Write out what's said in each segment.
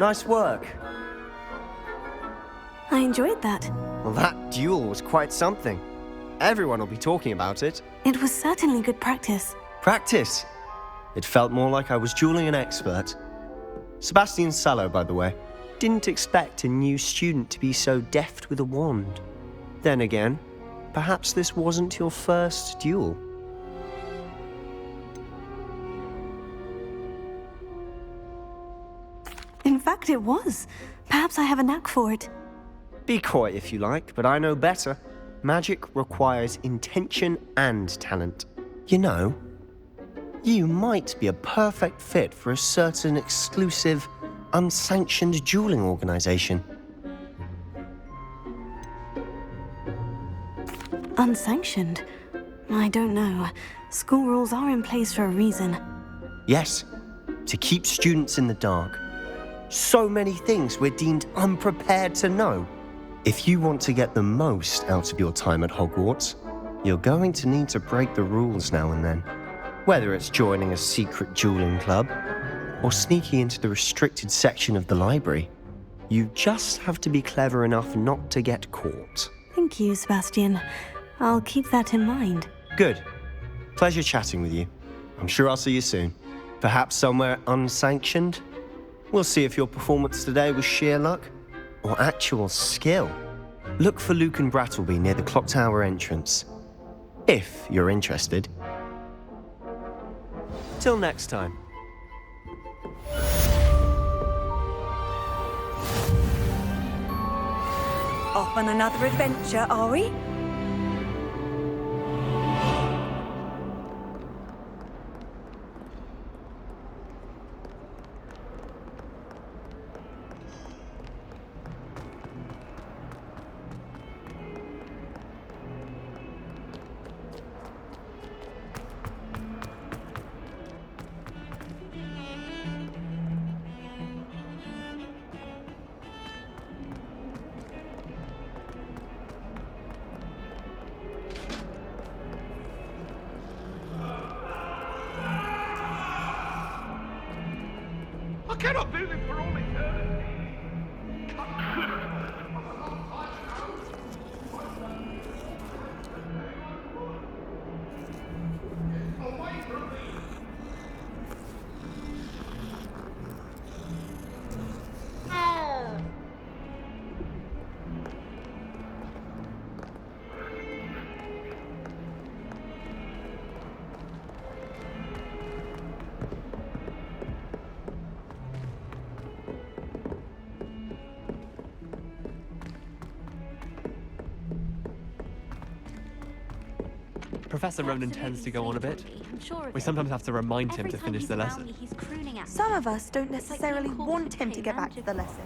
Nice work. I enjoyed that. Well, that duel was quite something. Everyone will be talking about it. It was certainly good practice. Practice? It felt more like I was dueling an expert. Sebastian Sallow, by the way. Didn't expect a new student to be so deft with a wand. Then again, perhaps this wasn't your first duel. In fact, it was. Perhaps I have a knack for it. Be coy if you like, but I know better. Magic requires intention and talent. You know, you might be a perfect fit for a certain exclusive, unsanctioned dueling organization. Unsanctioned? I don't know. School rules are in place for a reason. Yes, to keep students in the dark. So many things we're deemed unprepared to know. If you want to get the most out of your time at Hogwarts, you're going to need to break the rules now and then. Whether it's joining a secret dueling club or sneaking into the restricted section of the library, you just have to be clever enough not to get caught. Thank you, Sebastian. I'll keep that in mind. Good. Pleasure chatting with you. I'm sure I'll see you soon. Perhaps somewhere unsanctioned? We'll see if your performance today was sheer luck or actual skill. Look for Luke and Brattleby near the clock tower entrance, if you're interested. Till next time. Off on another adventure, are we? I cannot do this for all eternity. Away from me. Professor Ronan tends to go on a bit. We sometimes have to remind him to finish the lesson. Some of us don't necessarily want him to get back to the lesson.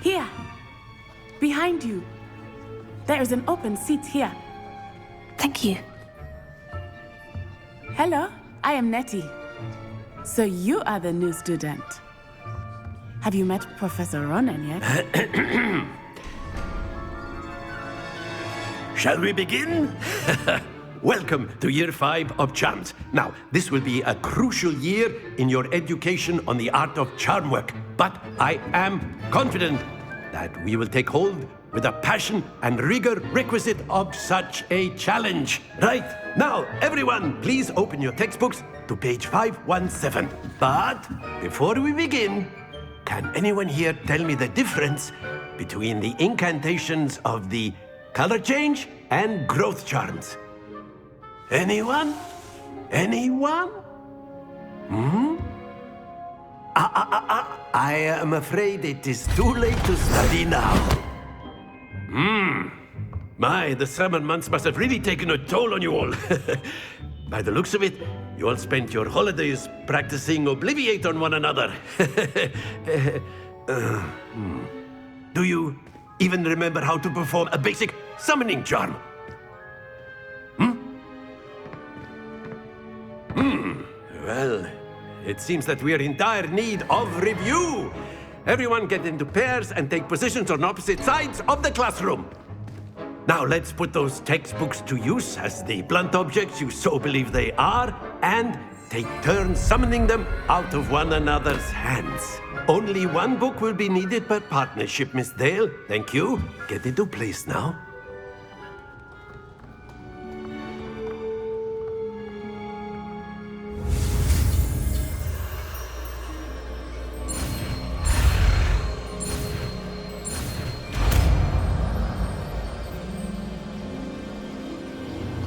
Here, behind you. There is an open seat here. Thank you. Hello, I am Nettie. So you are the new student. Have you met Professor Ronan yet? Shall we begin? Welcome to Year 5 of Charms. Now, this will be a crucial year in your education on the art of charm work. But I am confident that we will take hold with the passion and rigor requisite of such a challenge. Right, now, everyone, please open your textbooks to page 517. But before we begin, can anyone here tell me the difference between the incantations of the color change and growth charms? Anyone? Anyone? I am afraid it is too late to study now. My, the summer months must have really taken a toll on you all. By the looks of it, you all spent your holidays practicing Obliviate on one another. Do you even remember how to perform a basic summoning charm? Well, it seems that we are in dire need of review. Everyone get into pairs and take positions on opposite sides of the classroom. Now let's put those textbooks to use as the blunt objects you so believe they are, and take turns summoning them out of one another's hands. Only one book will be needed per partnership, Miss Dale. Thank you. Get into place now.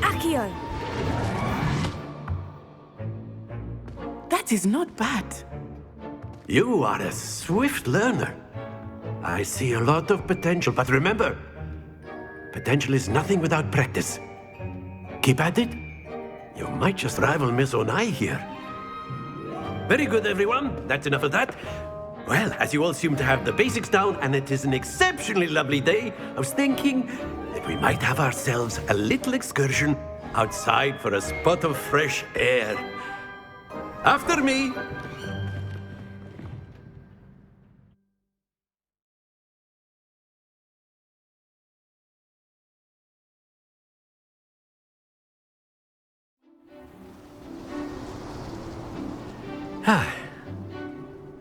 Accio! That is not bad. You are a swift learner. I see a lot of potential, but remember, potential is nothing without practice. Keep at it. You might just rival Miss Onai here. Very good, everyone. That's enough of that. Well, as you all seem to have the basics down, and it is an exceptionally lovely day, I was thinking that we might have ourselves a little excursion outside for a spot of fresh air. After me.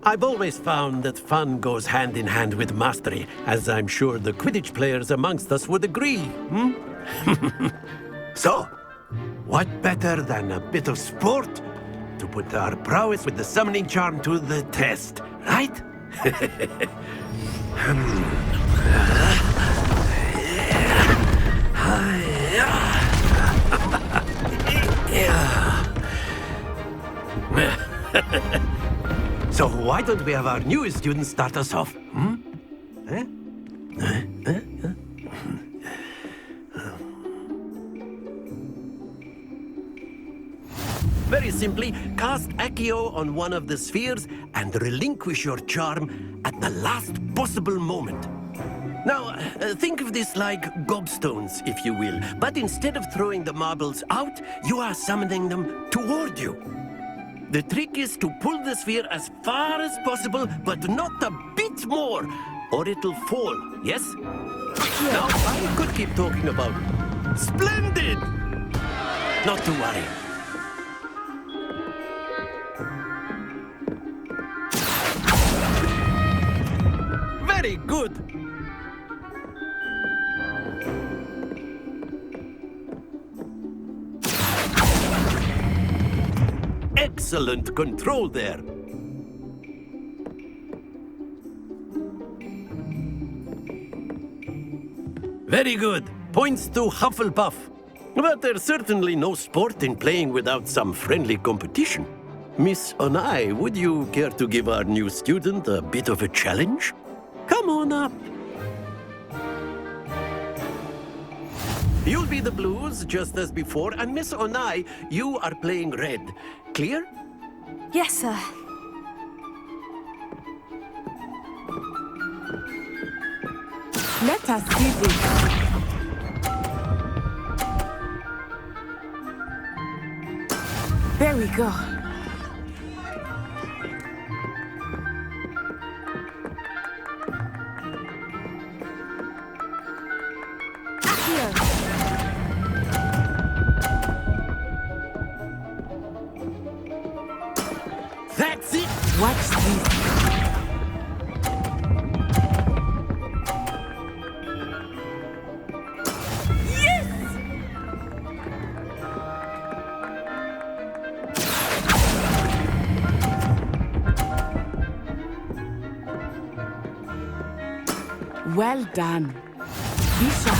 I've always found that fun goes hand in hand with mastery, as I'm sure the Quidditch players amongst us would agree. So, what better than a bit of sport to put our prowess with the summoning charm to the test, right? So why don't we have our newest student start us off? Very simply, cast Accio on one of the spheres and relinquish your charm at the last possible moment. Now, think of this like gobstones, if you will, but instead of throwing the marbles out, you are summoning them toward you. The trick is to pull the sphere as far as possible, but not a bit more, or it'll fall, yes? Now, I could keep talking about splendid! Not to worry. Very good! Excellent control there. Very good. Points to Hufflepuff. But there's certainly no sport in playing without some friendly competition. Miss Onai, would you care to give our new student a bit of a challenge? Come on up. You'll be the blues, just as before, and Miss Onai, you are playing red. Clear? Yes, sir. Let us see this. There we go. That's it! Watch this. Well done. Be sharp.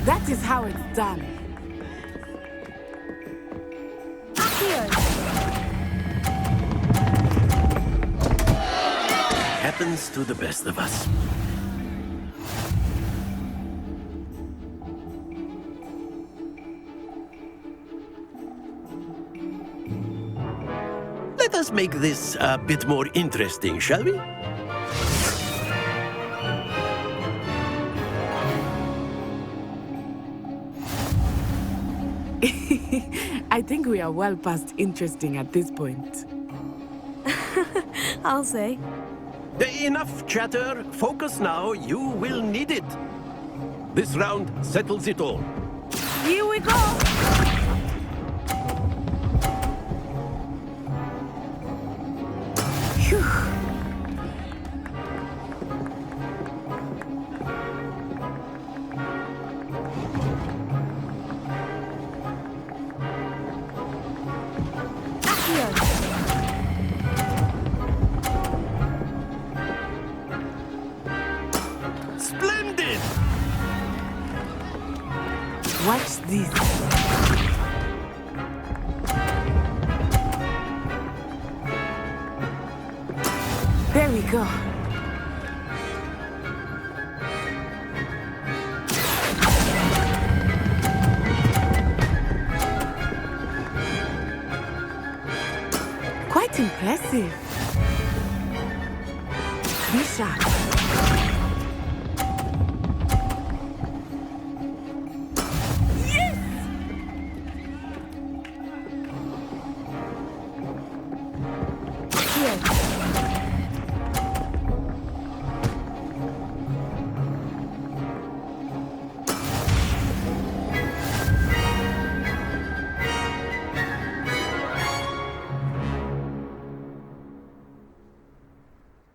That is how it's done. Happens to the best of us. Let us make this a bit more interesting, shall we? I think we are well past interesting at this point. I'll say. Enough chatter. Focus now. You will need it. This round settles it all. Here we go! Phew. Splendid! Watch this. There we go. Quite impressive. Be sharp.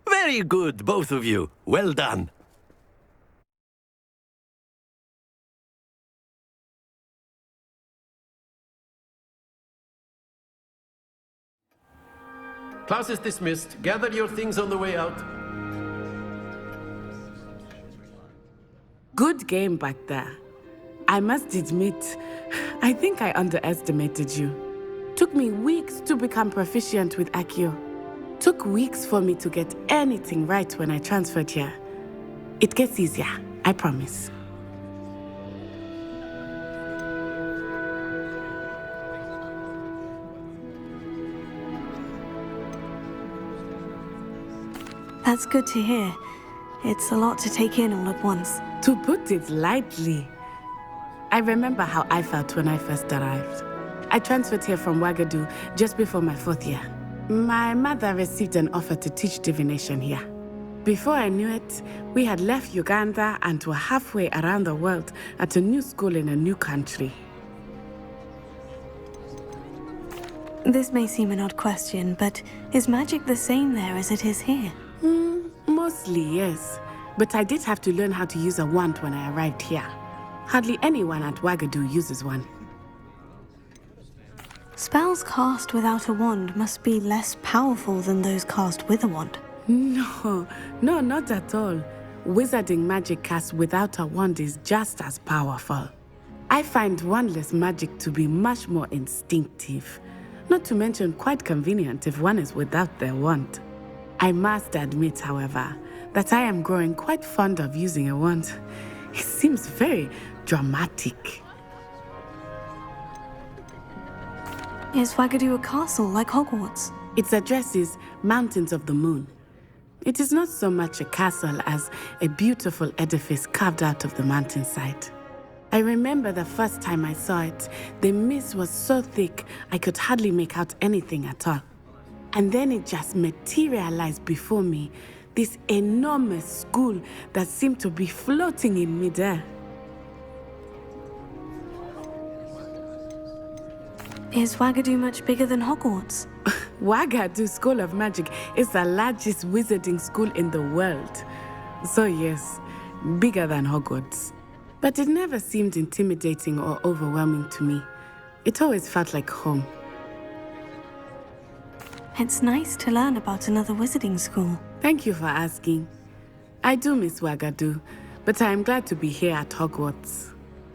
Very good, both of you. Well done. Class is dismissed. Gather your things on the way out. Good game back there. I must admit, I think I underestimated you. Took me weeks to become proficient with Accio. Took weeks for me to get anything right when I transferred here. It gets easier, I promise. That's good to hear. It's a lot to take in all at once. To put it lightly, I remember how I felt when I first arrived. I transferred here from Ouagadougou just before my 4th year. My mother received an offer to teach divination here. Before I knew it, we had left Uganda and were halfway around the world at a new school in a new country. This may seem an odd question, but is magic the same there as it is here? Mostly, yes. But I did have to learn how to use a wand when I arrived here. Hardly anyone at Ouagadougou uses one. Spells cast without a wand must be less powerful than those cast with a wand. No, not at all. Wizarding magic cast without a wand is just as powerful. I find wandless magic to be much more instinctive. Not to mention quite convenient if one is without their wand. I must admit, however, that I am growing quite fond of using a wand. It seems very dramatic. Is Ouagadougou a castle like Hogwarts? Its address is Mountains of the Moon. It is not so much a castle as a beautiful edifice carved out of the mountainside. I remember the first time I saw it, the mist was so thick I could hardly make out anything at all. And then it just materialized before me, this enormous school that seemed to be floating in midair. Is Ouagadougou much bigger than Hogwarts? Ouagadougou School of Magic is the largest wizarding school in the world. So yes, bigger than Hogwarts. But it never seemed intimidating or overwhelming to me. It always felt like home. It's nice to learn about another wizarding school. Thank you for asking. I do miss Ouagadougou, but I am glad to be here at Hogwarts.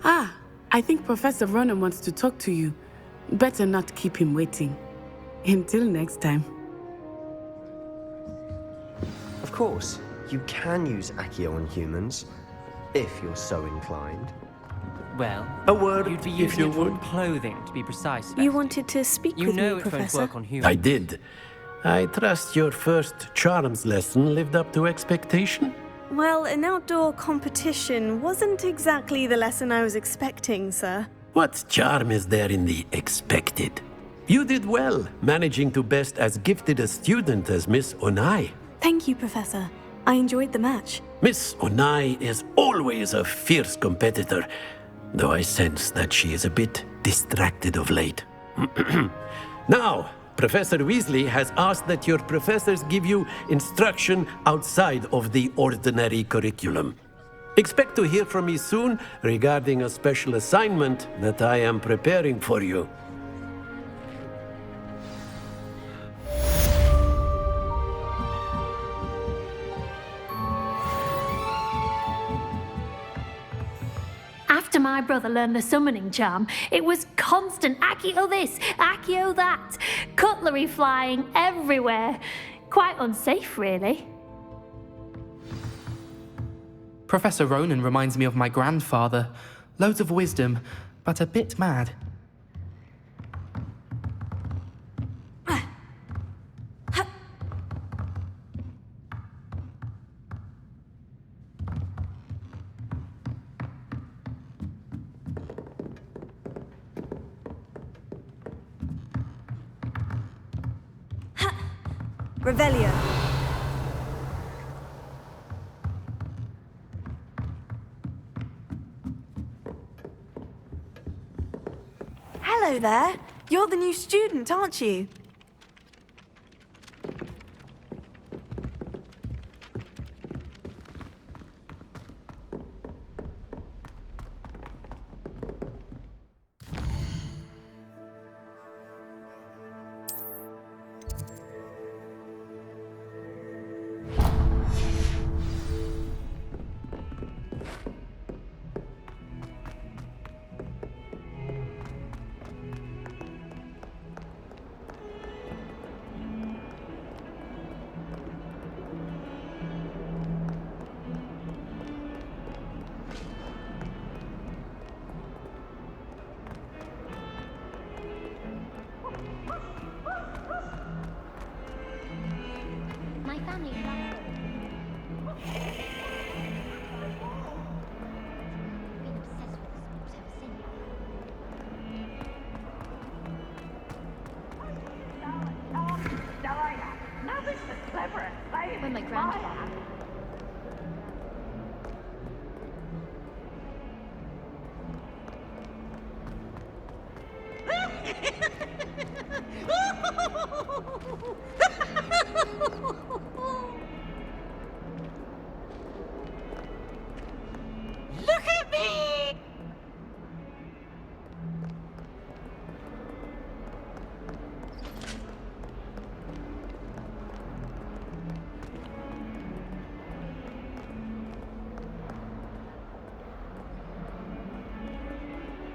I think Professor Ronan wants to talk to you. Better not keep him waiting. Until next time. Of course, you can use Accio on humans, if you're so inclined. Well, A word, you'd be if using you it for would. clothing, to be precise. You Bestie. wanted to speak You with know me, it won't Professor? work on humans. I did. I trust your first charms lesson lived up to expectation. Well, an outdoor competition wasn't exactly the lesson I was expecting, sir. What charm is there in the expected? You did well, managing to best as gifted a student as Miss Onai. Thank you, Professor. I enjoyed the match. Miss Onai is always a fierce competitor, though I sense that she is a bit distracted of late. Now, Professor Weasley has asked that your professors give you instruction outside of the ordinary curriculum. Expect to hear from me soon regarding a special assignment that I am preparing for you. After my brother learned the summoning charm, it was constant Accio this, Accio that, cutlery flying everywhere. Quite unsafe, really. Professor Ronan reminds me of my grandfather. Loads of wisdom, but a bit mad. Revelio. Hello there. You're the new student, aren't you? My family is like when my grandfather. Look at me!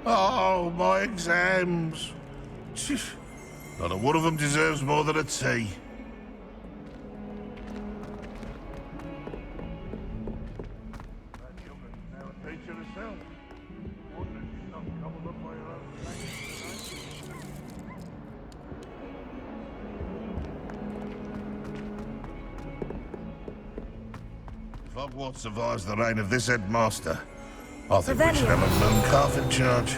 Oh, my exams. Not a one of them deserves more than a tea. If Hogwarts survives the reign of this headmaster, I think we should have a moon calf in charge.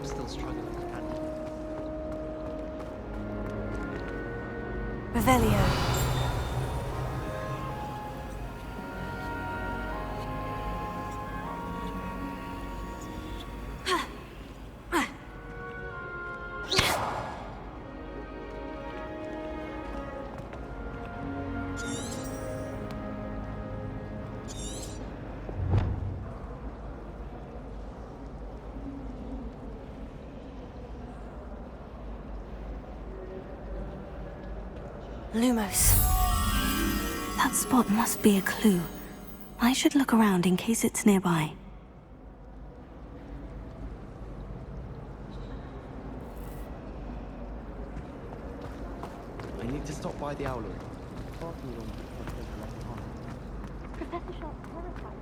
still struggling to handle. Revelio. Lumos. That spot must be a clue. I should look around in case it's nearby. I need to stop by the owlery. Professor Sharp's terrified.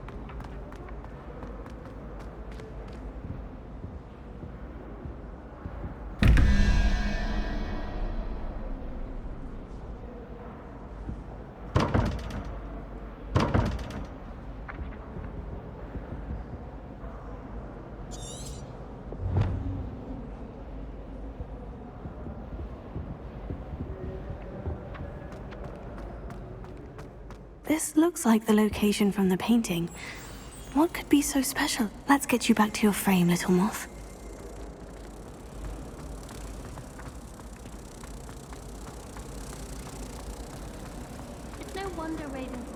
This looks like the location from the painting. What could be so special? Let's get you back to your frame, little moth. It's no wonder Raven's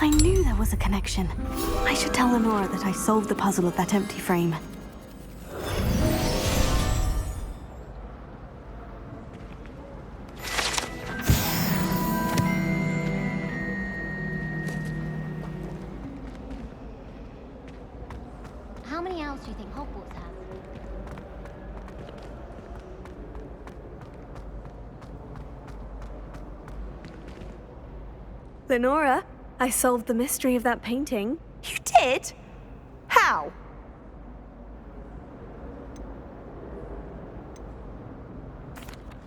I knew there was a connection. I should tell Lenora that I solved the puzzle of that empty frame. How many owls do you think Hogwarts has? Lenora, I solved the mystery of that painting. You did? How?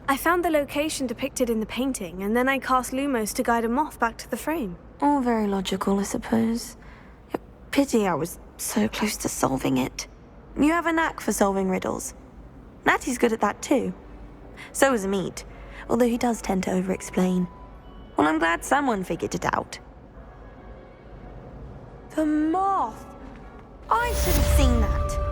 I found the location depicted in the painting, and then I cast Lumos to guide a moth back to the frame. All very logical, I suppose. Pity I was so close to solving it. You have a knack for solving riddles. Natty's good at that too. So is Amit, although he does tend to over-explain. Well, I'm glad someone figured it out. The moth! I should have seen that.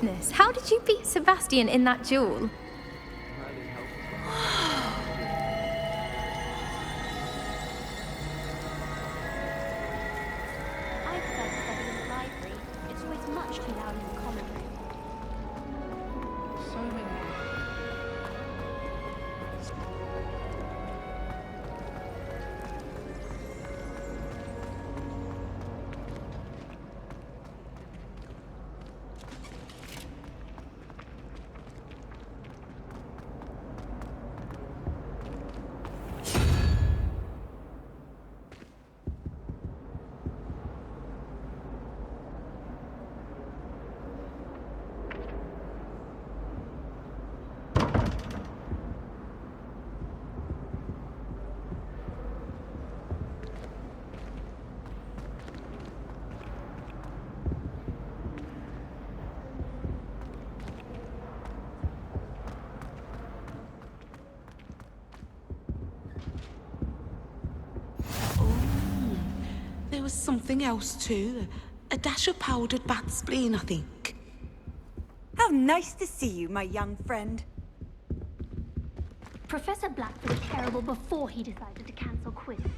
goodness, how did you beat Sebastian in that duel? I prefer to study in the library. It's always much too loud in the common room. So many. There was something else too. A dash of powdered bat spleen, I think. How nice to see you, my young friend. Professor Blackford was terrible before he decided to cancel Quidditch.